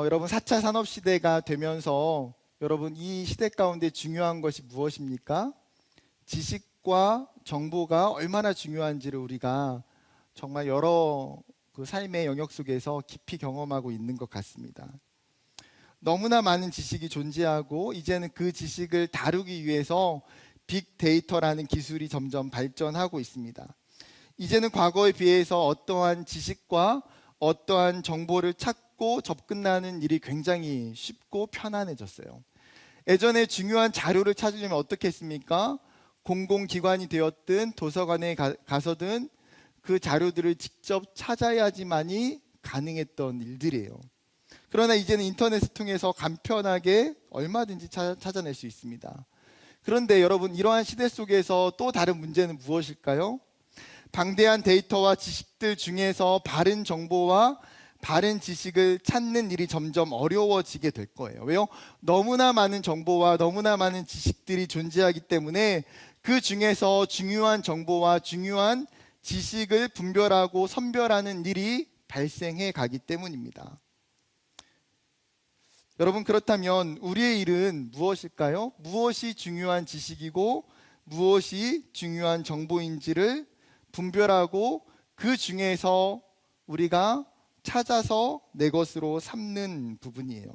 여러분 4차 산업시대가 되면서 여러분 이 시대 가운데 중요한 것이 무엇입니까? 지식과 정보가 얼마나 중요한지를 우리가 정말 여러 그 삶의 영역 속에서 깊이 경험하고 있는 것 같습니다. 너무나 많은 지식이 존재하고 이제는 그 지식을 다루기 위해서 빅데이터라는 기술이 점점 발전하고 있습니다. 이제는 과거에 비해서 어떠한 지식과 어떠한 정보를 찾고 접근하는 일이 굉장히 쉽고 편안해졌어요. 예전에 중요한 자료를 찾으려면 어떻게 했습니까? 공공기관이 되었든 도서관에 가서든 그 자료들을 직접 찾아야지만이 가능했던 일들이에요. 그러나 이제는 인터넷을 통해서 간편하게 얼마든지 찾아낼 수 있습니다. 그런데 여러분, 이러한 시대 속에서 또 다른 문제는 무엇일까요? 방대한 데이터와 지식들 중에서 바른 정보와 바른 지식을 찾는 일이 점점 어려워지게 될 거예요. 왜요? 너무나 많은 정보와 너무나 많은 지식들이 존재하기 때문에 그 중에서 중요한 정보와 중요한 지식을 분별하고 선별하는 일이 발생해 가기 때문입니다. 여러분, 그렇다면 우리의 일은 무엇일까요? 무엇이 중요한 지식이고 무엇이 중요한 정보인지를 분별하고 그 중에서 우리가 찾아서 내 것으로 삼는 부분이에요.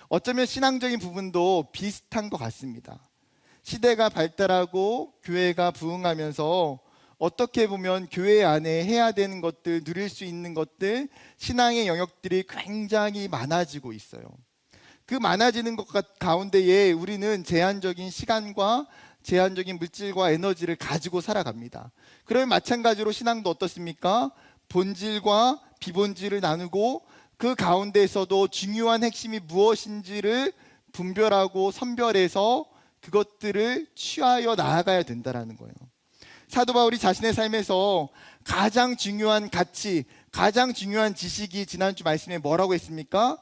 어쩌면 신앙적인 부분도 비슷한 것 같습니다. 시대가 발달하고 교회가 부흥하면서 어떻게 보면 교회 안에 해야 되는 것들, 누릴 수 있는 것들, 신앙의 영역들이 굉장히 많아지고 있어요. 그 많아지는 것 가운데에 우리는 제한적인 시간과 제한적인 물질과 에너지를 가지고 살아갑니다. 그러면 마찬가지로 신앙도 어떻습니까? 본질과 비본질을 나누고 그 가운데에서도 중요한 핵심이 무엇인지를 분별하고 선별해서 그것들을 취하여 나아가야 된다는 거예요. 사도 바울이 자신의 삶에서 가장 중요한 가치, 가장 중요한 지식이 지난주 말씀에 뭐라고 했습니까?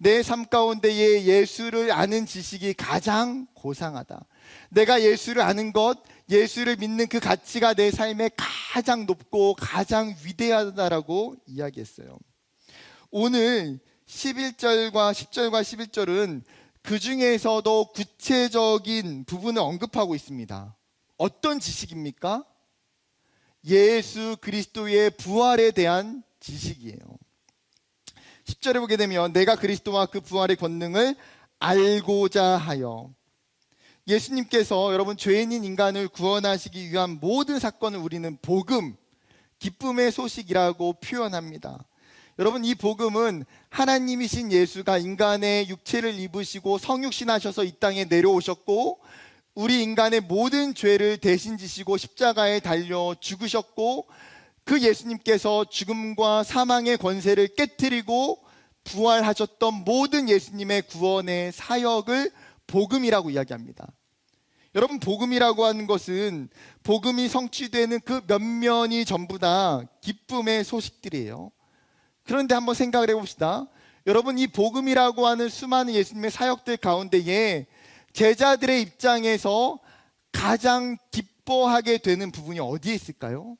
내 삶 가운데에 예수를 아는 지식이 가장 고상하다. 내가 예수를 아는 것, 예수를 믿는 그 가치가 내 삶에 가장 높고 가장 위대하다라고 이야기했어요. 오늘 11절과 10절과 11절은 그 중에서도 구체적인 부분을 언급하고 있습니다. 어떤 지식입니까? 예수 그리스도의 부활에 대한 지식이에요. 10절에 보게 되면 내가 그리스도와 그 부활의 권능을 알고자 하여, 예수님께서 여러분 죄인인 인간을 구원하시기 위한 모든 사건을 우리는 복음, 기쁨의 소식이라고 표현합니다. 여러분, 이 복음은 하나님이신 예수가 인간의 육체를 입으시고 성육신하셔서 이 땅에 내려오셨고 우리 인간의 모든 죄를 대신 지시고 십자가에 달려 죽으셨고 그 예수님께서 죽음과 사망의 권세를 깨트리고 부활하셨던 모든 예수님의 구원의 사역을 복음이라고 이야기합니다. 여러분, 복음이라고 하는 것은 복음이 성취되는 그 면면이 전부 다 기쁨의 소식들이에요. 그런데 한번 생각을 해봅시다. 여러분, 이 복음이라고 하는 수많은 예수님의 사역들 가운데에 제자들의 입장에서 가장 기뻐하게 되는 부분이 어디에 있을까요?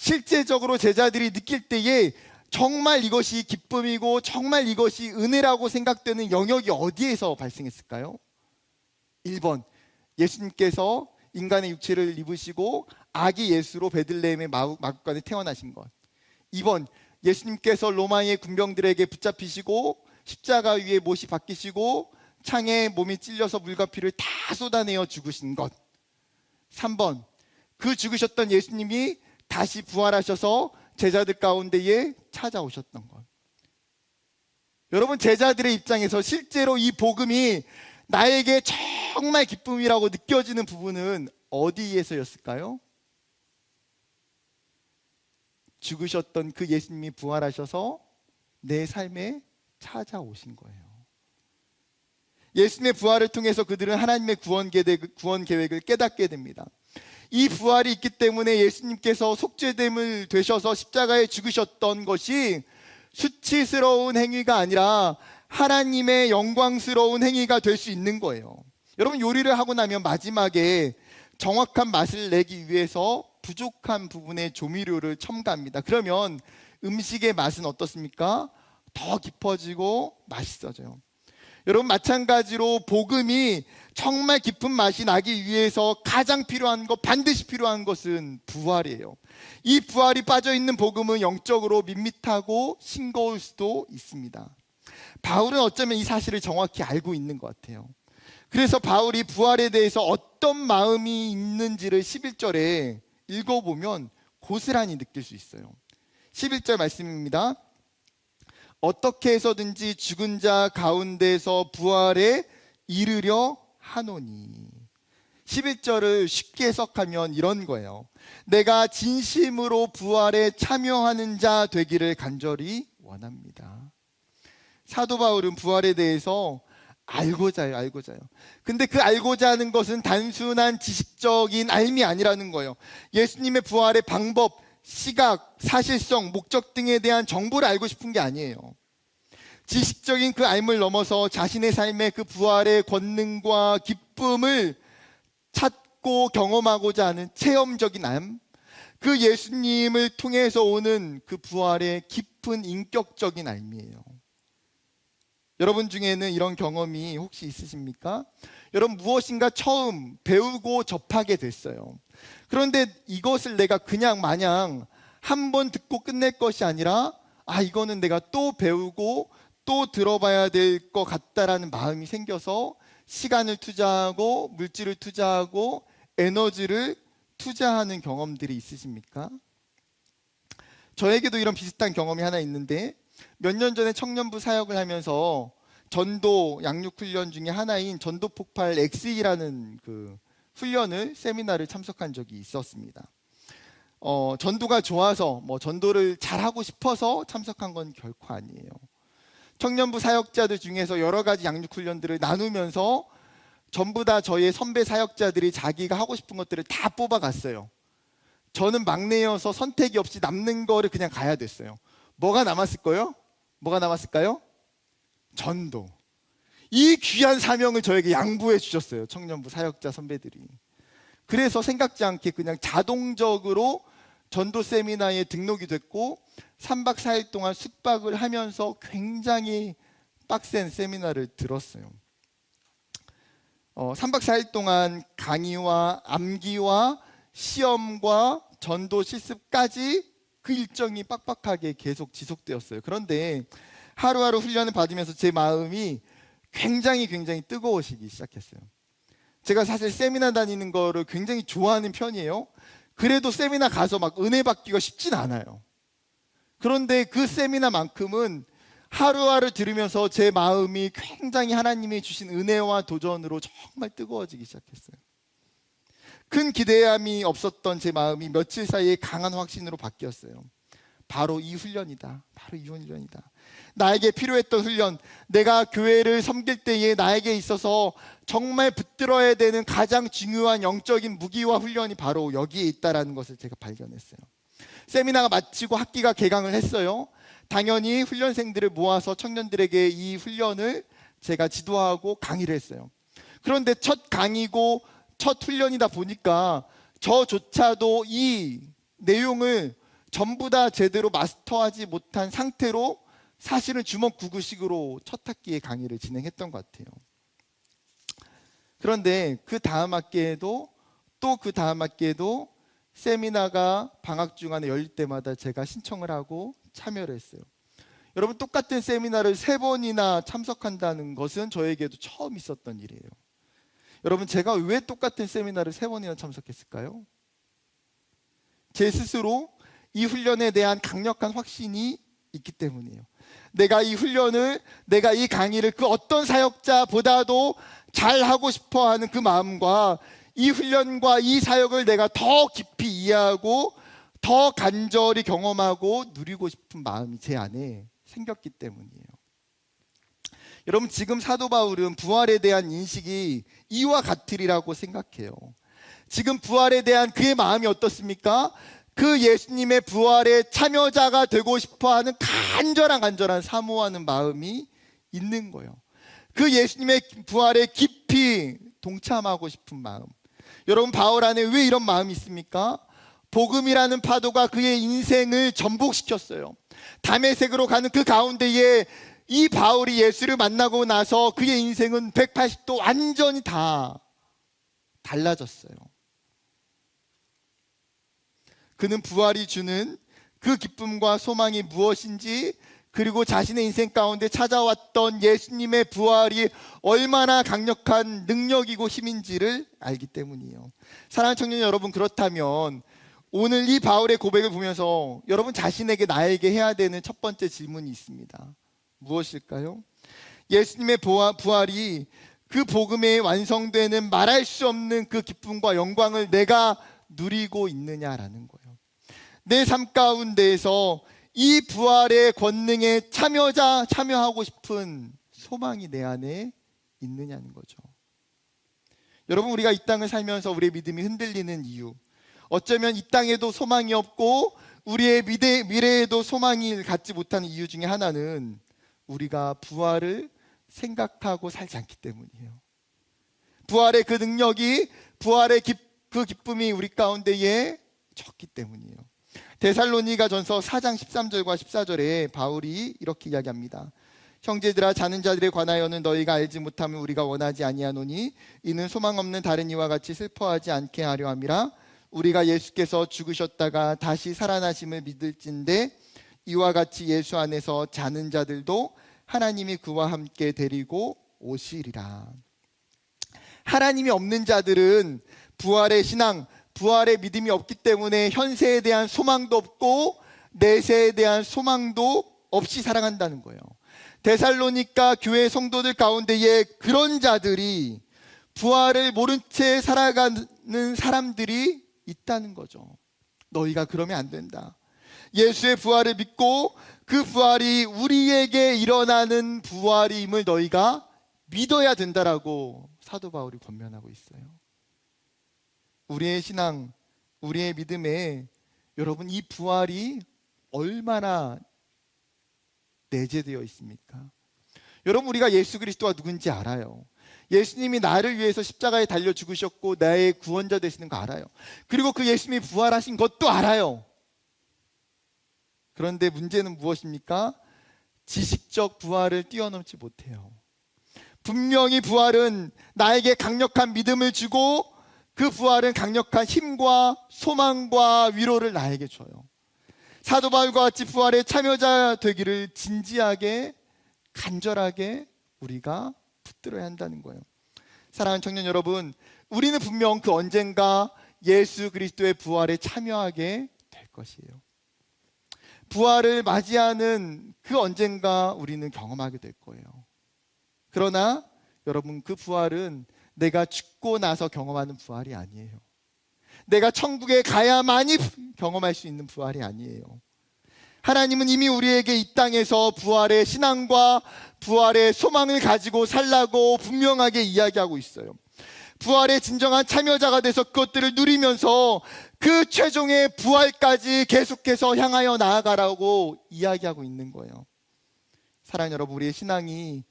실제적으로 제자들이 느낄 때에 정말 이것이 기쁨이고 정말 이것이 은혜라고 생각되는 영역이 어디에서 발생했을까요? 1번, 예수님께서 인간의 육체를 입으시고 아기 예수로 베들레헴의 마구간에 태어나신 것. 2번, 예수님께서 로마의 군병들에게 붙잡히시고 십자가 위에 못이 박히시고 창에 몸이 찔려서 물과 피를 다 쏟아내어 죽으신 것. 3번, 그 죽으셨던 예수님이 다시 부활하셔서 제자들 가운데에 찾아오셨던 것. 여러분, 제자들의 입장에서 실제로 이 복음이 나에게 정말 기쁨이라고 느껴지는 부분은 어디에서였을까요? 죽으셨던 그 예수님이 부활하셔서 내 삶에 찾아오신 거예요. 예수님의 부활을 통해서 그들은 하나님의 구원 계획을 깨닫게 됩니다. 이 부활이 있기 때문에 예수님께서 속죄됨을 되셔서 십자가에 죽으셨던 것이 수치스러운 행위가 아니라 하나님의 영광스러운 행위가 될 수 있는 거예요. 여러분, 요리를 하고 나면 마지막에 정확한 맛을 내기 위해서 부족한 부분의 조미료를 첨가합니다. 그러면 음식의 맛은 어떻습니까? 더 깊어지고 맛있어져요. 여러분, 마찬가지로 복음이 정말 깊은 맛이 나기 위해서 가장 필요한 것, 반드시 필요한 것은 부활이에요. 이 부활이 빠져있는 복음은 영적으로 밋밋하고 싱거울 수도 있습니다. 바울은 어쩌면 이 사실을 정확히 알고 있는 것 같아요. 그래서 바울이 부활에 대해서 어떤 마음이 있는지를 11절에 읽어보면 고스란히 느낄 수 있어요. 11절 말씀입니다. 어떻게 해서든지 죽은 자 가운데서 부활에 이르려 하노니. 11절을 쉽게 해석하면 이런 거예요. 내가 진심으로 부활에 참여하는 자 되기를 간절히 원합니다. 사도 바울은 부활에 대해서 알고자 해요. 근데 그 알고자 하는 것은 단순한 지식적인 알미 아니라는 거예요. 예수님의 부활의 방법, 시각, 사실성, 목적 등에 대한 정보를 알고 싶은 게 아니에요. 지식적인 그 알을 넘어서 자신의 삶의 그 부활의 권능과 기쁨을 찾고 경험하고자 하는 체험적인 알, 그 예수님을 통해서 오는 그 부활의 깊은 인격적인 알미예요. 여러분 중에는 이런 경험이 혹시 있으십니까? 여러분, 무엇인가 처음 배우고 접하게 됐어요. 그런데 이것을 내가 그냥 마냥 한 번 듣고 끝낼 것이 아니라 이거는 내가 또 배우고 또 들어봐야 될 것 같다라는 마음이 생겨서 시간을 투자하고 물질을 투자하고 에너지를 투자하는 경험들이 있으십니까? 저에게도 이런 비슷한 경험이 하나 있는데, 몇 년 전에 청년부 사역을 하면서 전도 양육 훈련 중에 하나인 전도 폭발 XE라는 그 훈련을, 세미나를 참석한 적이 있었습니다. 전도가 좋아서 전도를 잘하고 싶어서 참석한 건 결코 아니에요. 청년부 사역자들 중에서 여러 가지 양육 훈련들을 나누면서 전부 다 저희의 선배 사역자들이 자기가 하고 싶은 것들을 다 뽑아갔어요. 저는 막내여서 선택이 없이 남는 거를 그냥 가야 됐어요. 뭐가 남았을까요? 전도. 이 귀한 사명을 저에게 양보해 주셨어요. 청년부 사역자 선배들이. 그래서 생각지 않게 그냥 자동적으로 전도 세미나에 등록이 됐고 3박 4일 동안 숙박을 하면서 굉장히 빡센 세미나를 들었어요. 3박 4일 동안 강의와 암기와 시험과 전도 실습까지 그 일정이 빡빡하게 계속 지속되었어요. 그런데 하루하루 훈련을 받으면서 제 마음이 굉장히 뜨거워지기 시작했어요. 제가 사실 세미나 다니는 거를 굉장히 좋아하는 편이에요. 그래도 세미나 가서 막 은혜 받기가 쉽진 않아요. 그런데 그 세미나만큼은 하루하루 들으면서 제 마음이 굉장히 하나님이 주신 은혜와 도전으로 정말 뜨거워지기 시작했어요. 큰 기대함이 없었던 제 마음이 며칠 사이에 강한 확신으로 바뀌었어요. 바로 이 훈련이다. 나에게 필요했던 훈련, 내가 교회를 섬길 때에 나에게 있어서 정말 붙들어야 되는 가장 중요한 영적인 무기와 훈련이 바로 여기에 있다는 것을 제가 발견했어요. 세미나가 마치고 학기가 개강을 했어요. 당연히 훈련생들을 모아서 청년들에게 이 훈련을 제가 지도하고 강의를 했어요. 그런데 첫 강의고 첫 훈련이다 보니까 저조차도 이 내용을 전부 다 제대로 마스터하지 못한 상태로 사실은 주먹구구식으로 첫 학기에 강의를 진행했던 것 같아요. 그런데 그 다음 학기에도 또 그 다음 학기에도 세미나가 방학 중간에 열릴 때마다 제가 신청을 하고 참여를 했어요. 여러분, 똑같은 세미나를 3번이나 참석한다는 것은 저에게도 처음 있었던 일이에요. 여러분, 제가 왜 똑같은 세미나를 3번이나 참석했을까요? 제 스스로 이 훈련에 대한 강력한 확신이 있기 때문이에요. 내가 이 훈련을, 내가 이 강의를 그 어떤 사역자보다도 잘하고 싶어하는 그 마음과 이 훈련과 이 사역을 내가 더 깊이 이해하고 더 간절히 경험하고 누리고 싶은 마음이 제 안에 생겼기 때문이에요. 여러분, 지금 사도 바울은 부활에 대한 인식이 이와 같으리라고 생각해요. 지금 부활에 대한 그의 마음이 어떻습니까? 그 예수님의 부활에 참여자가 되고 싶어하는 간절한 사모하는 마음이 있는 거예요. 그 예수님의 부활에 깊이 동참하고 싶은 마음. 여러분, 바울 안에 왜 이런 마음이 있습니까? 복음이라는 파도가 그의 인생을 전복시켰어요. 다메섹으로 가는 그 가운데에 이 바울이 예수를 만나고 나서 그의 인생은 180도 완전히 다 달라졌어요. 그는 부활이 주는 그 기쁨과 소망이 무엇인지, 그리고 자신의 인생 가운데 찾아왔던 예수님의 부활이 얼마나 강력한 능력이고 힘인지를 알기 때문이에요. 사랑하는 청년 여러분, 그렇다면 오늘 이 바울의 고백을 보면서 여러분 자신에게, 나에게 해야 되는 첫 번째 질문이 있습니다. 무엇일까요? 예수님의 부활이 그 복음에 완성되는 말할 수 없는 그 기쁨과 영광을 내가 누리고 있느냐라는 거예요. 내 삶 가운데에서 이 부활의 권능에 참여하고 싶은 소망이 내 안에 있느냐는 거죠. 여러분, 우리가 이 땅을 살면서 우리의 믿음이 흔들리는 이유, 어쩌면 이 땅에도 소망이 없고 우리의 미래에도 소망을 갖지 못하는 이유 중에 하나는 우리가 부활을 생각하고 살지 않기 때문이에요. 부활의 그 능력이, 부활의 그 기쁨이 우리 가운데에 적기 때문이에요. 데살로니가전서 4장 13절과 14절에 바울이 이렇게 이야기합니다. 형제들아, 자는 자들에 관하여는 너희가 알지 못하면 우리가 원하지 아니하노니 이는 소망 없는 다른 이와 같이 슬퍼하지 않게 하려 함이라. 우리가 예수께서 죽으셨다가 다시 살아나심을 믿을진대 이와 같이 예수 안에서 자는 자들도 하나님이 그와 함께 데리고 오시리라. 하나님이 없는 자들은 부활의 신앙, 부활의 믿음이 없기 때문에 현세에 대한 소망도 없고 내세에 대한 소망도 없이 살아간다는 거예요. 데살로니가 교회 성도들 가운데에 그런 자들이, 부활을 모른 채 살아가는 사람들이 있다는 거죠. 너희가 그러면 안 된다. 예수의 부활을 믿고 그 부활이 우리에게 일어나는 부활임을 너희가 믿어야 된다라고 사도 바울이 권면하고 있어요. 우리의 신앙, 우리의 믿음에 여러분, 이 부활이 얼마나 내재되어 있습니까? 여러분, 우리가 예수 그리스도가 누군지 알아요. 예수님이 나를 위해서 십자가에 달려 죽으셨고 나의 구원자 되시는 거 알아요. 그리고 그 예수님이 부활하신 것도 알아요. 그런데 문제는 무엇입니까? 지식적 부활을 뛰어넘지 못해요. 분명히 부활은 나에게 강력한 믿음을 주고 그 부활은 강력한 힘과 소망과 위로를 나에게 줘요. 사도 바울과 같이 부활의 참여자 되기를 진지하게, 간절하게 우리가 붙들어야 한다는 거예요. 사랑하는 청년 여러분, 우리는 분명 그 언젠가 예수 그리스도의 부활에 참여하게 될 것이에요. 부활을 맞이하는 그 언젠가 우리는 경험하게 될 거예요. 그러나 여러분, 그 부활은 내가 죽고 나서 경험하는 부활이 아니에요. 내가 천국에 가야만이 경험할 수 있는 부활이 아니에요. 하나님은 이미 우리에게 이 땅에서 부활의 신앙과 부활의 소망을 가지고 살라고 분명하게 이야기하고 있어요. 부활의 진정한 참여자가 돼서 그것들을 누리면서 그 최종의 부활까지 계속해서 향하여 나아가라고 이야기하고 있는 거예요. 사랑하는 여러분, 우리의 신앙이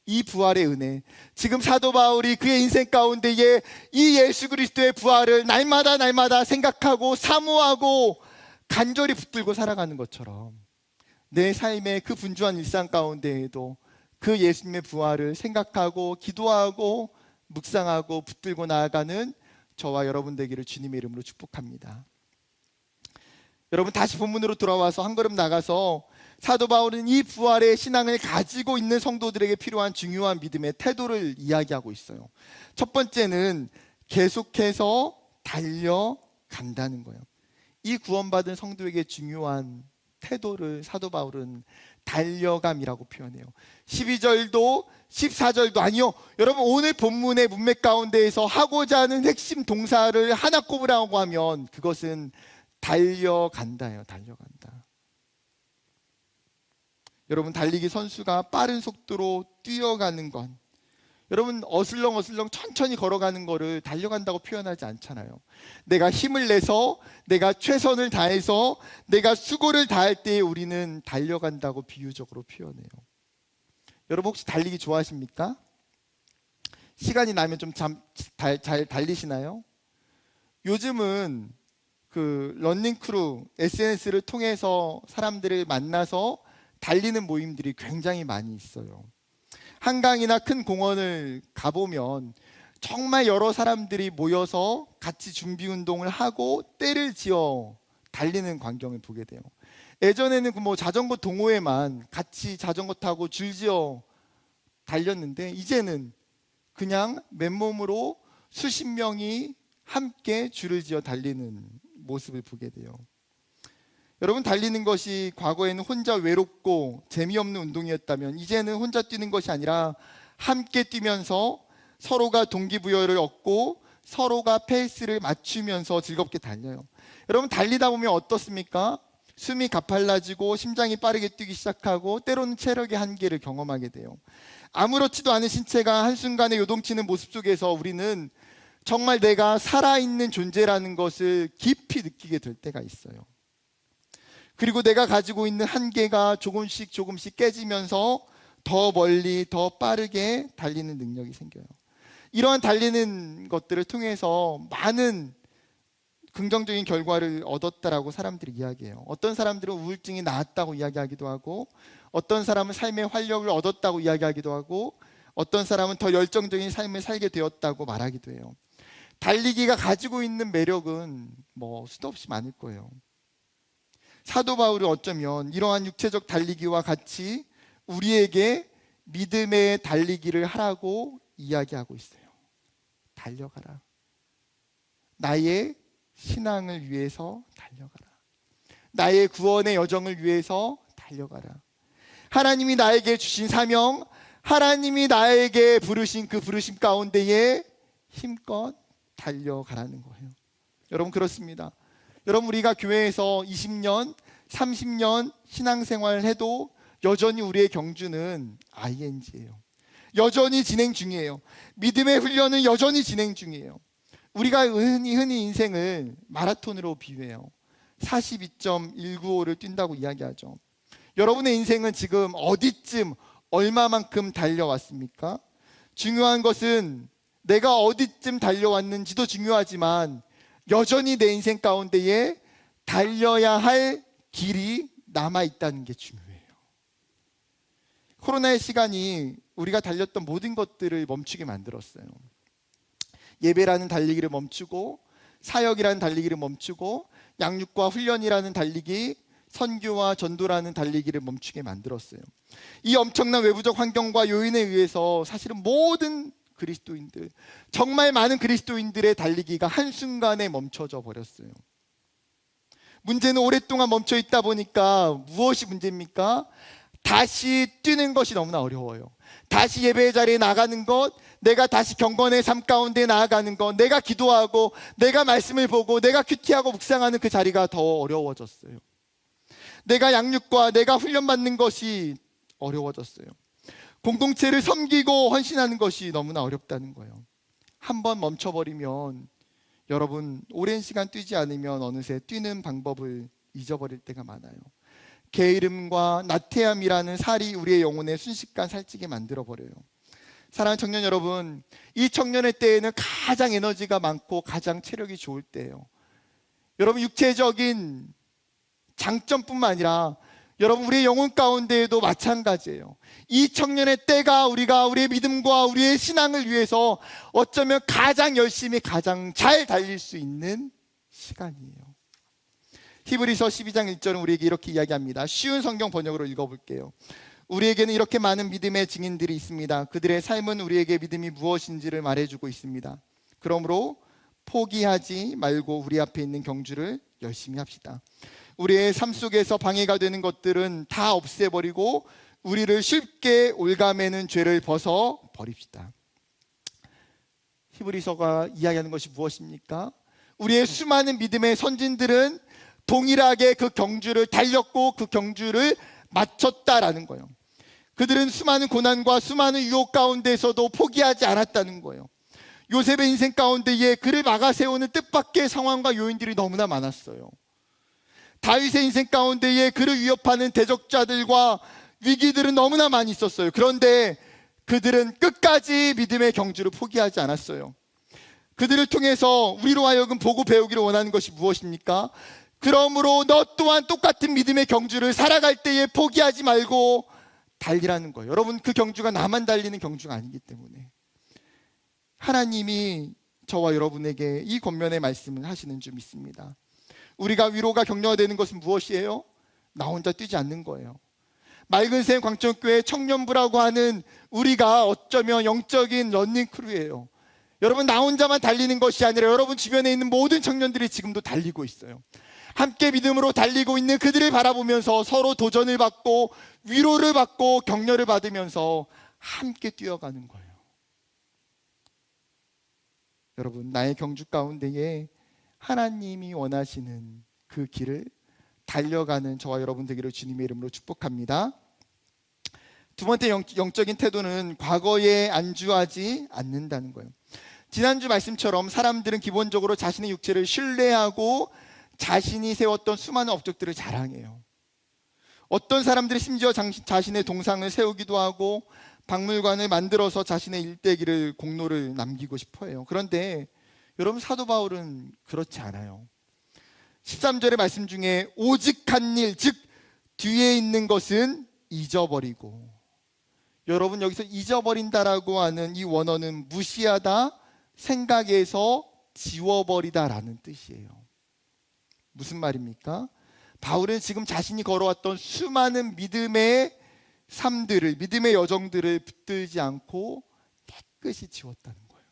이 부활의 은혜, 지금 사도 바울이 그의 인생 가운데에 이 예수 그리스도의 부활을 날마다 생각하고 사모하고 간절히 붙들고 살아가는 것처럼 내 삶의 그 분주한 일상 가운데에도 그 예수님의 부활을 생각하고 기도하고 묵상하고 붙들고 나아가는 저와 여러분 되기를 주님의 이름으로 축복합니다. 여러분, 다시 본문으로 돌아와서 한 걸음 나가서 사도 바울은 이 부활의 신앙을 가지고 있는 성도들에게 필요한 중요한 믿음의 태도를 이야기하고 있어요. 첫 번째는 계속해서 달려간다는 거예요. 이 구원받은 성도에게 중요한 태도를 사도 바울은 달려감이라고 표현해요. 12절도 14절도 아니요. 여러분, 오늘 본문의 문맥 가운데에서 하고자 하는 핵심 동사를 하나 꼽으라고 하면 그것은 달려간다예요. 달려간다. 여러분, 달리기 선수가 빠른 속도로 뛰어가는 건, 여러분, 어슬렁어슬렁 천천히 걸어가는 거를 달려간다고 표현하지 않잖아요. 내가 힘을 내서, 내가 최선을 다해서, 내가 수고를 다할 때 우리는 달려간다고 비유적으로 표현해요. 여러분, 혹시 달리기 좋아하십니까? 시간이 나면 좀 잘 달리시나요? 요즘은 그 러닝크루 SNS를 통해서 사람들을 만나서 달리는 모임들이 굉장히 많이 있어요. 한강이나 큰 공원을 가보면 정말 여러 사람들이 모여서 같이 준비 운동을 하고 때를 지어 달리는 광경을 보게 돼요. 예전에는 그 자전거 동호회만 같이 자전거 타고 줄지어 달렸는데, 이제는 그냥 맨몸으로 수십 명이 함께 줄을 지어 달리는 모습을 보게 돼요. 여러분, 달리는 것이 과거에는 혼자 외롭고 재미없는 운동이었다면 이제는 혼자 뛰는 것이 아니라 함께 뛰면서 서로가 동기부여를 얻고 서로가 페이스를 맞추면서 즐겁게 달려요. 여러분, 달리다 보면 어떻습니까? 숨이 가팔라지고 심장이 빠르게 뛰기 시작하고 때로는 체력의 한계를 경험하게 돼요. 아무렇지도 않은 신체가 한순간에 요동치는 모습 속에서 우리는 정말 내가 살아있는 존재라는 것을 깊이 느끼게 될 때가 있어요. 그리고 내가 가지고 있는 한계가 조금씩 깨지면서 더 멀리 더 빠르게 달리는 능력이 생겨요. 이러한 달리는 것들을 통해서 많은 긍정적인 결과를 얻었다라고 사람들이 이야기해요. 어떤 사람들은 우울증이 나았다고 이야기하기도 하고, 어떤 사람은 삶의 활력을 얻었다고 이야기하기도 하고, 어떤 사람은 더 열정적인 삶을 살게 되었다고 말하기도 해요. 달리기가 가지고 있는 매력은 수도 없이 많을 거예요. 사도 바울은 어쩌면 이러한 육체적 달리기와 같이 우리에게 믿음의 달리기를 하라고 이야기하고 있어요. 달려가라. 나의 신앙을 위해서 달려가라. 나의 구원의 여정을 위해서 달려가라. 하나님이 나에게 주신 사명, 하나님이 나에게 부르신 그 부르심 가운데에 힘껏 달려가라는 거예요. 여러분, 그렇습니다. 여러분, 우리가 교회에서 20년, 30년 신앙생활을 해도 여전히 우리의 경주는 ING예요. 여전히 진행 중이에요. 믿음의 훈련은 여전히 진행 중이에요. 우리가 흔히 인생을 마라톤으로 비유해요. 42.195를 뛴다고 이야기하죠. 여러분의 인생은 지금 어디쯤 얼마만큼 달려왔습니까? 중요한 것은 내가 어디쯤 달려왔는지도 중요하지만 여전히 내 인생 가운데에 달려야 할 길이 남아있다는 게 중요해요. 코로나의 시간이 우리가 달렸던 모든 것들을 멈추게 만들었어요. 예배라는 달리기를 멈추고, 사역이라는 달리기를 멈추고, 양육과 훈련이라는 달리기, 선교와 전도라는 달리기를 멈추게 만들었어요. 이 엄청난 외부적 환경과 요인에 의해서 사실은 모든 그리스도인들, 정말 많은 그리스도인들의 달리기가 한순간에 멈춰져 버렸어요. 문제는 오랫동안 멈춰 있다 보니까 무엇이 문제입니까? 다시 뛰는 것이 너무나 어려워요. 다시 예배의 자리에 나가는 것, 내가 다시 경건의 삶 가운데 나아가는 것, 내가 기도하고 내가 말씀을 보고 내가 큐티하고 묵상하는 그 자리가 더 어려워졌어요. 내가 양육과 내가 훈련받는 것이 어려워졌어요. 공동체를 섬기고 헌신하는 것이 너무나 어렵다는 거예요. 한번 멈춰버리면 여러분, 오랜 시간 뛰지 않으면 어느새 뛰는 방법을 잊어버릴 때가 많아요. 게으름과 나태함이라는 살이 우리의 영혼에 순식간 살찌게 만들어버려요. 사랑하는 청년 여러분, 이 청년의 때에는 가장 에너지가 많고 가장 체력이 좋을 때예요. 여러분, 육체적인 장점뿐만 아니라 여러분, 우리의 영혼 가운데에도 마찬가지예요. 이 청년의 때가 우리가 우리의 믿음과 우리의 신앙을 위해서 어쩌면 가장 열심히 가장 잘 달릴 수 있는 시간이에요. 히브리서 12장 1절은 우리에게 이렇게 이야기합니다. 쉬운 성경 번역으로 읽어볼게요. 우리에게는 이렇게 많은 믿음의 증인들이 있습니다. 그들의 삶은 우리에게 믿음이 무엇인지를 말해주고 있습니다. 그러므로 포기하지 말고 우리 앞에 있는 경주를 열심히 합시다. 우리의 삶 속에서 방해가 되는 것들은 다 없애버리고 우리를 쉽게 올가매는 죄를 벗어 버립시다. 히브리서가 이야기하는 것이 무엇입니까? 우리의 수많은 믿음의 선진들은 동일하게 그 경주를 달렸고 그 경주를 마쳤다라는 거예요. 그들은 수많은 고난과 수많은 유혹 가운데서도 포기하지 않았다는 거예요. 요셉의 인생 가운데에 그를 막아세우는 뜻밖의 상황과 요인들이 너무나 많았어요. 다윗의 인생 가운데에 그를 위협하는 대적자들과 위기들은 너무나 많이 있었어요. 그런데 그들은 끝까지 믿음의 경주를 포기하지 않았어요. 그들을 통해서 우리로 하여금 보고 배우기를 원하는 것이 무엇입니까? 그러므로 너 또한 똑같은 믿음의 경주를 살아갈 때에 포기하지 말고 달리라는 거예요. 여러분, 그 경주가 나만 달리는 경주가 아니기 때문에 하나님이 저와 여러분에게 이 권면의 말씀을 하시는 줄 믿습니다. 우리가 위로가 격려가 되는 것은 무엇이에요? 나 혼자 뛰지 않는 거예요. 맑은 샘 광천교회 청년부라고 하는 우리가 어쩌면 영적인 런닝 크루예요. 여러분, 나 혼자만 달리는 것이 아니라 여러분 주변에 있는 모든 청년들이 지금도 달리고 있어요. 함께 믿음으로 달리고 있는 그들을 바라보면서 서로 도전을 받고 위로를 받고 격려를 받으면서 함께 뛰어가는 거예요. 여러분, 나의 경주 가운데에 하나님이 원하시는 그 길을 달려가는 저와 여러분 되기를 주님의 이름으로 축복합니다. 두 번째 영적인 태도는 과거에 안주하지 않는다는 거예요. 지난주 말씀처럼 사람들은 기본적으로 자신의 육체를 신뢰하고 자신이 세웠던 수많은 업적들을 자랑해요. 어떤 사람들이 심지어 자신의 동상을 세우기도 하고 박물관을 만들어서 자신의 일대기를 공로를 남기고 싶어 해요. 그런데 여러분, 사도 바울은 그렇지 않아요. 13절의 말씀 중에 오직 한 일, 즉 뒤에 있는 것은 잊어버리고, 여러분 여기서 잊어버린다라고 하는 이 원어는 무시하다, 생각에서 지워버리다라는 뜻이에요. 무슨 말입니까? 바울은 지금 자신이 걸어왔던 수많은 믿음의 삶들을, 믿음의 여정들을 붙들지 않고 깨끗이 지웠다는 거예요.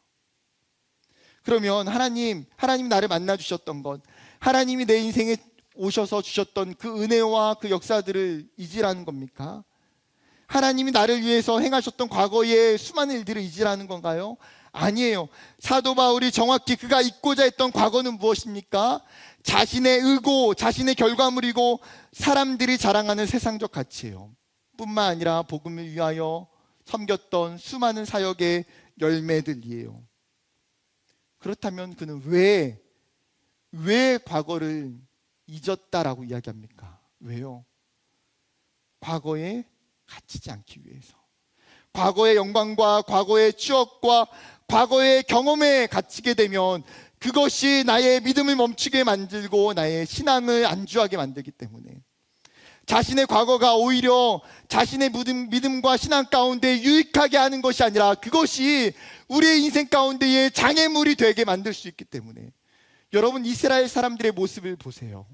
그러면 하나님 나를 만나 주셨던 것, 하나님이 내 인생에 오셔서 주셨던 그 은혜와 그 역사들을 잊으라는 겁니까? 하나님이 나를 위해서 행하셨던 과거의 수많은 일들을 잊으라는 건가요? 아니에요. 사도 바울이 정확히 그가 잊고자 했던 과거는 무엇입니까? 자신의 의고, 자신의 결과물이고 사람들이 자랑하는 세상적 가치예요. 뿐만 아니라 복음을 위하여 섬겼던 수많은 사역의 열매들이에요. 그렇다면 그는 왜 과거를 잊었다라고 이야기합니까? 왜요? 과거에 갇히지 않기 위해서. 과거의 영광과 과거의 추억과 과거의 경험에 갇히게 되면 그것이 나의 믿음을 멈추게 만들고 나의 신앙을 안주하게 만들기 때문에, 자신의 과거가 오히려 자신의 믿음과 신앙 가운데 유익하게 하는 것이 아니라 그것이 우리의 인생 가운데의 장애물이 되게 만들 수 있기 때문에, 여러분 이스라엘 사람들의 모습을 보세요.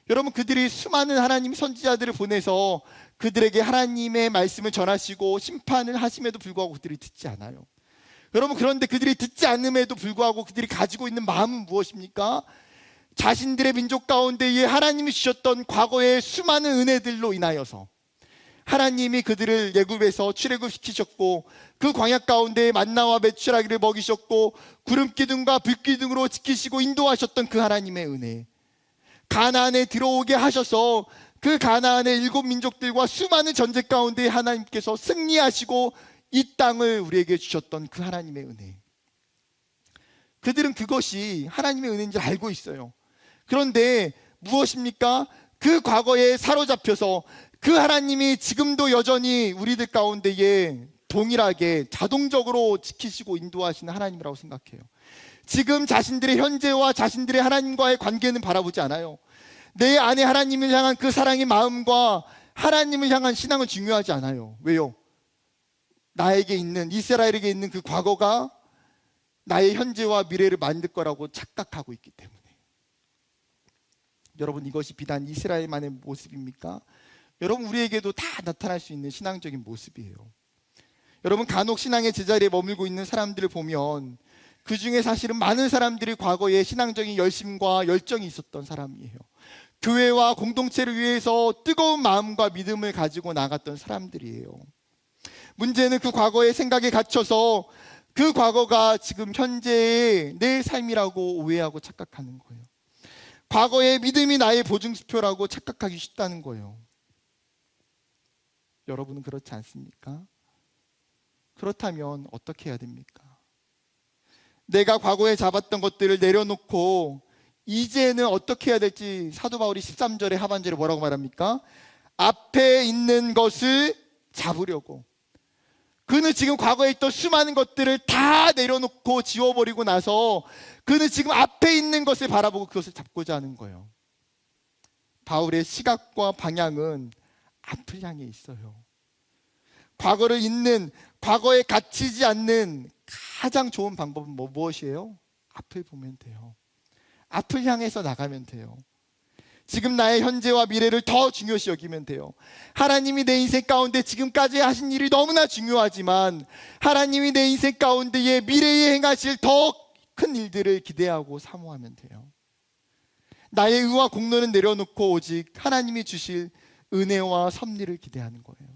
여러분, 그들이 수많은 하나님 선지자들을 보내서 그들에게 하나님의 말씀을 전하시고 심판을 하심에도 불구하고 그들이 듣지 않아요. 여러분, 그런데 그들이 듣지 않음에도 불구하고 그들이 가지고 있는 마음은 무엇입니까? 자신들의 민족 가운데에 하나님이 주셨던 과거의 수많은 은혜들로 인하여서 하나님이 그들을 애굽에서 출애굽시키셨고 그 광야 가운데 만나와 메추라기를 먹이셨고 구름 기둥과 불 기둥으로 지키시고 인도하셨던 그 하나님의 은혜, 가나안에 들어오게 하셔서 그 가나안의 7 민족들과 수많은 전쟁 가운데 하나님께서 승리하시고 이 땅을 우리에게 주셨던 그 하나님의 은혜, 그들은 그것이 하나님의 은혜인 줄 알고 있어요. 그런데 무엇입니까? 그 과거에 사로잡혀서 그 하나님이 지금도 여전히 우리들 가운데에 동일하게 자동적으로 지키시고 인도하시는 하나님이라고 생각해요. 지금 자신들의 현재와 자신들의 하나님과의 관계는 바라보지 않아요. 내 안에 하나님을 향한 그 사랑의 마음과 하나님을 향한 신앙은 중요하지 않아요. 왜요? 나에게 있는, 이스라엘에게 있는 그 과거가 나의 현재와 미래를 만들 거라고 착각하고 있기 때문에. 여러분, 이것이 비단 이스라엘만의 모습입니까? 여러분, 우리에게도 다 나타날 수 있는 신앙적인 모습이에요. 여러분, 간혹 신앙의 제자리에 머물고 있는 사람들을 보면 그 중에 사실은 많은 사람들이 과거에 신앙적인 열심과 열정이 있었던 사람이에요. 교회와 공동체를 위해서 뜨거운 마음과 믿음을 가지고 나갔던 사람들이에요. 문제는 그 과거의 생각에 갇혀서 그 과거가 지금 현재의 내 삶이라고 오해하고 착각하는 거예요. 과거의 믿음이 나의 보증수표라고 착각하기 쉽다는 거예요. 여러분은 그렇지 않습니까? 그렇다면 어떻게 해야 됩니까? 내가 과거에 잡았던 것들을 내려놓고 이제는 어떻게 해야 될지 사도 바울이 13절의 하반절에 뭐라고 말합니까? 앞에 있는 것을 잡으려고, 그는 지금 과거에 있던 수많은 것들을 다 내려놓고 지워버리고 나서 그는 지금 앞에 있는 것을 바라보고 그것을 잡고자 하는 거예요. 바울의 시각과 방향은 앞을 향해 있어요. 과거를 잊는, 과거에 갇히지 않는 가장 좋은 방법은 무엇이에요? 앞을 보면 돼요. 앞을 향해서 나가면 돼요. 지금 나의 현재와 미래를 더 중요시 여기면 돼요. 하나님이 내 인생 가운데 지금까지 하신 일이 너무나 중요하지만 하나님이 내 인생 가운데에 미래에 행하실 더 큰 일들을 기대하고 사모하면 돼요. 나의 의와 공로는 내려놓고 오직 하나님이 주실 은혜와 섭리를 기대하는 거예요.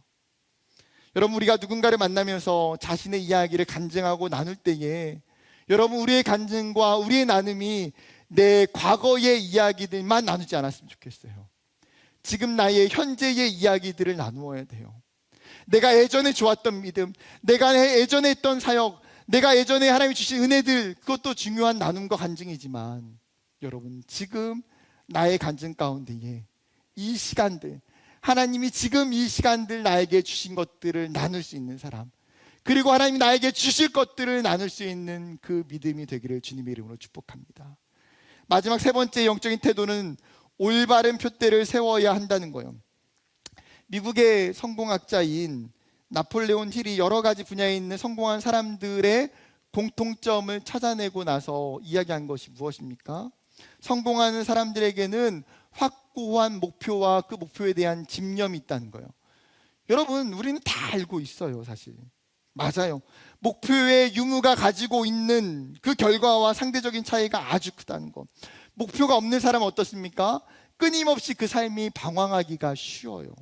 여러분, 우리가 누군가를 만나면서 자신의 이야기를 간증하고 나눌 때에 여러분, 우리의 간증과 우리의 나눔이 내 과거의 이야기들만 나누지 않았으면 좋겠어요. 지금 나의 현재의 이야기들을 나누어야 돼요. 내가 예전에 좋았던 믿음, 내가 예전에 했던 사역, 내가 예전에 하나님이 주신 은혜들, 그것도 중요한 나눔과 간증이지만 여러분, 지금 나의 간증 가운데에 이 시간들, 하나님이 지금 이 시간들 나에게 주신 것들을 나눌 수 있는 사람, 그리고 하나님이 나에게 주실 것들을 나눌 수 있는 그 믿음이 되기를 주님의 이름으로 축복합니다. 마지막 세 번째 영적인 태도는 올바른 표대를 세워야 한다는 거예요. 미국의 성공학자인 나폴레온 힐이 여러 가지 분야에 있는 성공한 사람들의 공통점을 찾아내고 나서 이야기한 것이 무엇입니까? 성공하는 사람들에게는 확고한 목표와 그 목표에 대한 집념이 있다는 거예요. 여러분, 우리는 다 알고 있어요, 사실. 맞아요. 목표의 유무가 가지고 있는 그 결과와 상대적인 차이가 아주 크다는 것. 목표가 없는 사람은 어떻습니까? 끊임없이 그 삶이 방황하기가 쉬워요.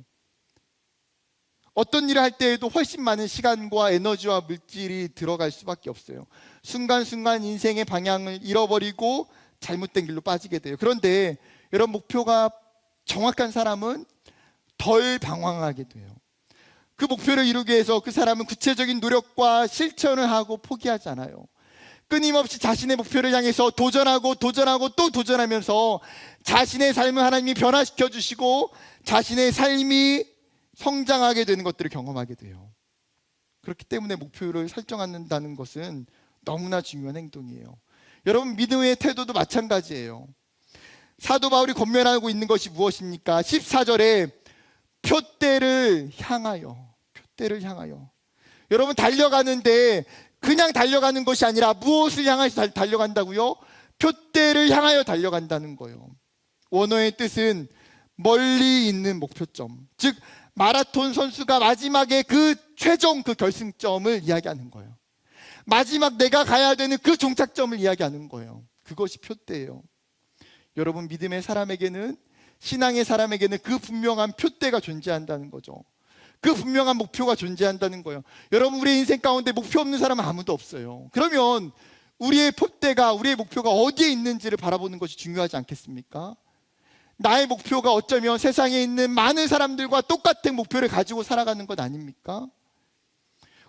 어떤 일을 할 때에도 훨씬 많은 시간과 에너지와 물질이 들어갈 수밖에 없어요. 순간순간 인생의 방향을 잃어버리고 잘못된 길로 빠지게 돼요. 그런데 여러분, 목표가 정확한 사람은 덜 방황하게 돼요. 그 목표를 이루기 위해서 그 사람은 구체적인 노력과 실천을 하고 포기하지 않아요. 끊임없이 자신의 목표를 향해서 도전하고 또 도전하면서 자신의 삶을 하나님이 변화시켜 주시고 자신의 삶이 성장하게 되는 것들을 경험하게 돼요. 그렇기 때문에 목표를 설정한다는 것은 너무나 중요한 행동이에요. 여러분, 믿음의 태도도 마찬가지예요. 사도 바울이 권면하고 있는 것이 무엇입니까? 14절에 표대를 향하여. 여러분, 달려가는데 그냥 달려가는 것이 아니라 무엇을 향해서 달려간다고요? 표대를 향하여 달려간다는 거예요. 원어의 뜻은 멀리 있는 목표점, 즉 마라톤 선수가 마지막에 그 최종 그 결승점을 이야기하는 거예요. 마지막 내가 가야 되는 그 종착점을 이야기하는 거예요. 그것이 표대예요. 여러분, 믿음의 사람에게는, 신앙의 사람에게는 그 분명한 표대가 존재한다는 거죠. 그 분명한 목표가 존재한다는 거예요. 여러분, 우리의 인생 가운데 목표 없는 사람은 아무도 없어요. 그러면 우리의 표대가, 우리의 목표가 어디에 있는지를 바라보는 것이 중요하지 않겠습니까? 나의 목표가 어쩌면 세상에 있는 많은 사람들과 똑같은 목표를 가지고 살아가는 것 아닙니까?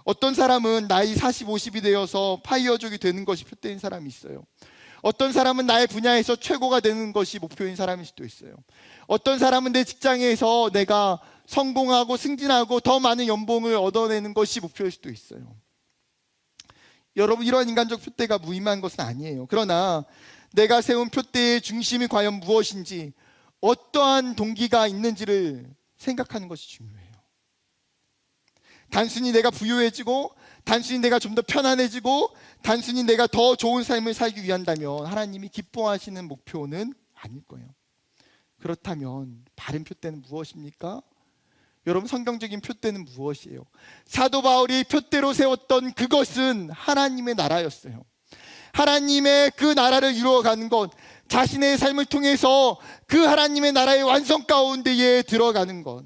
어떤 사람은 나이 40, 50이 되어서 파이어족이 되는 것이 표대인 사람이 있어요. 어떤 사람은 나의 분야에서 최고가 되는 것이 목표인 사람일 수도 있어요. 어떤 사람은 내 직장에서 내가 성공하고 승진하고 더 많은 연봉을 얻어내는 것이 목표일 수도 있어요. 여러분, 이러한 인간적 표대가 무의미한 것은 아니에요. 그러나 내가 세운 표대의 중심이 과연 무엇인지, 어떠한 동기가 있는지를 생각하는 것이 중요해요. 단순히 내가 부유해지고, 단순히 내가 좀 더 편안해지고, 단순히 내가 더 좋은 삶을 살기 위한다면 하나님이 기뻐하시는 목표는 아닐 거예요. 그렇다면 바른 표대는 무엇입니까? 여러분, 성경적인 표대는 무엇이에요? 사도 바울이 표대로 세웠던 그것은 하나님의 나라였어요. 하나님의 그 나라를 이루어가는 것, 자신의 삶을 통해서 그 하나님의 나라의 완성 가운데에 들어가는 것.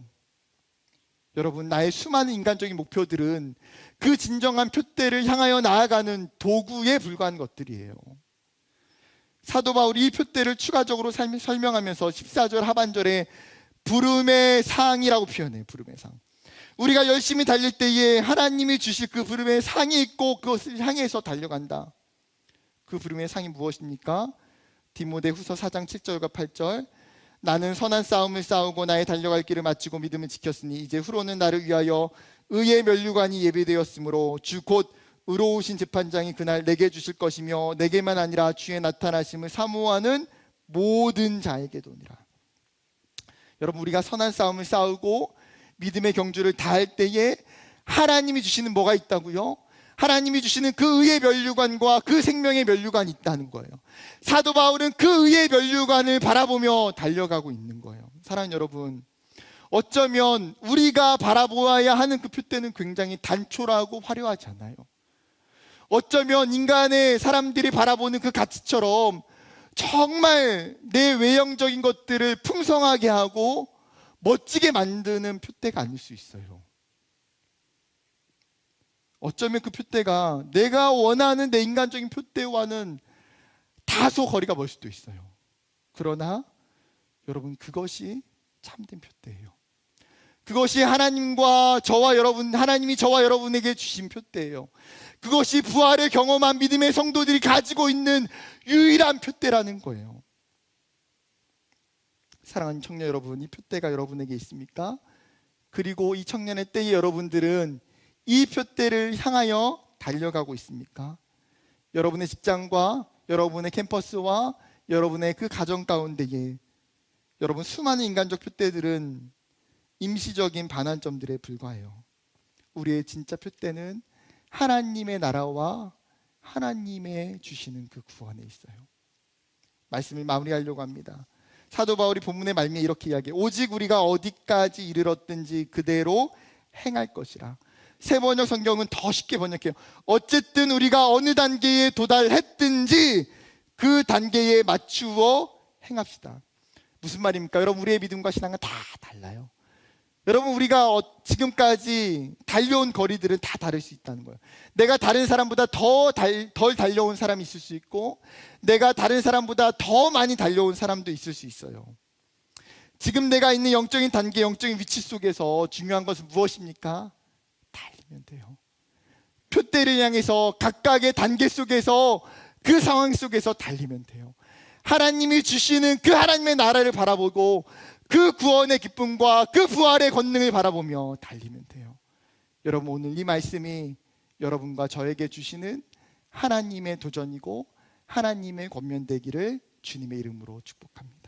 여러분, 나의 수많은 인간적인 목표들은 그 진정한 표대를 향하여 나아가는 도구에 불과한 것들이에요. 사도 바울이 이 표대를 추가적으로 설명하면서 14절 하반절에 부름의 상이라고 표현해요. 부름의 상. 우리가 열심히 달릴 때에 하나님이 주실 그 부름의 상이 있고 그것을 향해서 달려간다. 그 부름의 상이 무엇입니까? 디모데후서 4장 7절과 8절. 나는 선한 싸움을 싸우고 나의 달려갈 길을 마치고 믿음을 지켰으니 이제 후로는 나를 위하여 의의 면류관이 예비되었으므로 주 곧 의로우신 재판장이 그날 내게 주실 것이며 내게만 아니라 주의 나타나심을 사모하는 모든 자에게도니라. 여러분, 우리가 선한 싸움을 싸우고 믿음의 경주를 다할 때에 하나님이 주시는 뭐가 있다고요? 하나님이 주시는 그 의의 면류관과 그 생명의 면류관이 있다는 거예요. 사도 바울은 그 의의 면류관을 바라보며 달려가고 있는 거예요. 사랑하는 여러분, 어쩌면 우리가 바라보아야 하는 그 표대는 굉장히 단촐하고 화려하지 않아요. 어쩌면 인간의 사람들이 바라보는 그 가치처럼 정말 내 외형적인 것들을 풍성하게 하고 멋지게 만드는 표대가 아닐 수 있어요. 어쩌면 그 표대가 내가 원하는 내 인간적인 표대와는 다소 거리가 멀 수도 있어요. 그러나 여러분, 그것이 참된 표대예요. 그것이 하나님과 저와 여러분, 하나님이 저와 여러분에게 주신 표대예요. 그것이 부활을 경험한 믿음의 성도들이 가지고 있는 유일한 표대라는 거예요. 사랑하는 청년 여러분, 이 표대가 여러분에게 있습니까? 그리고 이 청년의 때에 여러분들은 이 표대를 향하여 달려가고 있습니까? 여러분의 직장과 여러분의 캠퍼스와 여러분의 그 가정 가운데에 여러분, 수많은 인간적 표대들은 임시적인 반환점들에 불과해요. 우리의 진짜 표대는 하나님의 나라와 하나님의 주시는 그 구원에 있어요. 말씀을 마무리하려고 합니다. 사도 바울이 본문의 말미에 이렇게 이야기해요. 오직 우리가 어디까지 이르렀든지 그대로 행할 것이라. 새 번역 성경은 더 쉽게 번역해요. 어쨌든 우리가 어느 단계에 도달했든지 그 단계에 맞추어 행합시다. 무슨 말입니까? 여러분, 우리의 믿음과 신앙은 다 달라요. 여러분, 우리가 지금까지 달려온 거리들은 다 다를 수 있다는 거예요. 내가 다른 사람보다 덜 달려온 사람이 있을 수 있고, 내가 다른 사람보다 더 많이 달려온 사람도 있을 수 있어요. 지금 내가 있는 영적인 단계, 영적인 위치 속에서 중요한 것은 무엇입니까? 달리면 돼요. 표대를 향해서 각각의 단계 속에서 그 상황 속에서 달리면 돼요. 하나님이 주시는 그 하나님의 나라를 바라보고 그 구원의 기쁨과 그 부활의 권능을 바라보며 달리면 돼요. 여러분, 오늘 이 말씀이 여러분과 저에게 주시는 하나님의 도전이고 하나님의 권면되기를 주님의 이름으로 축복합니다.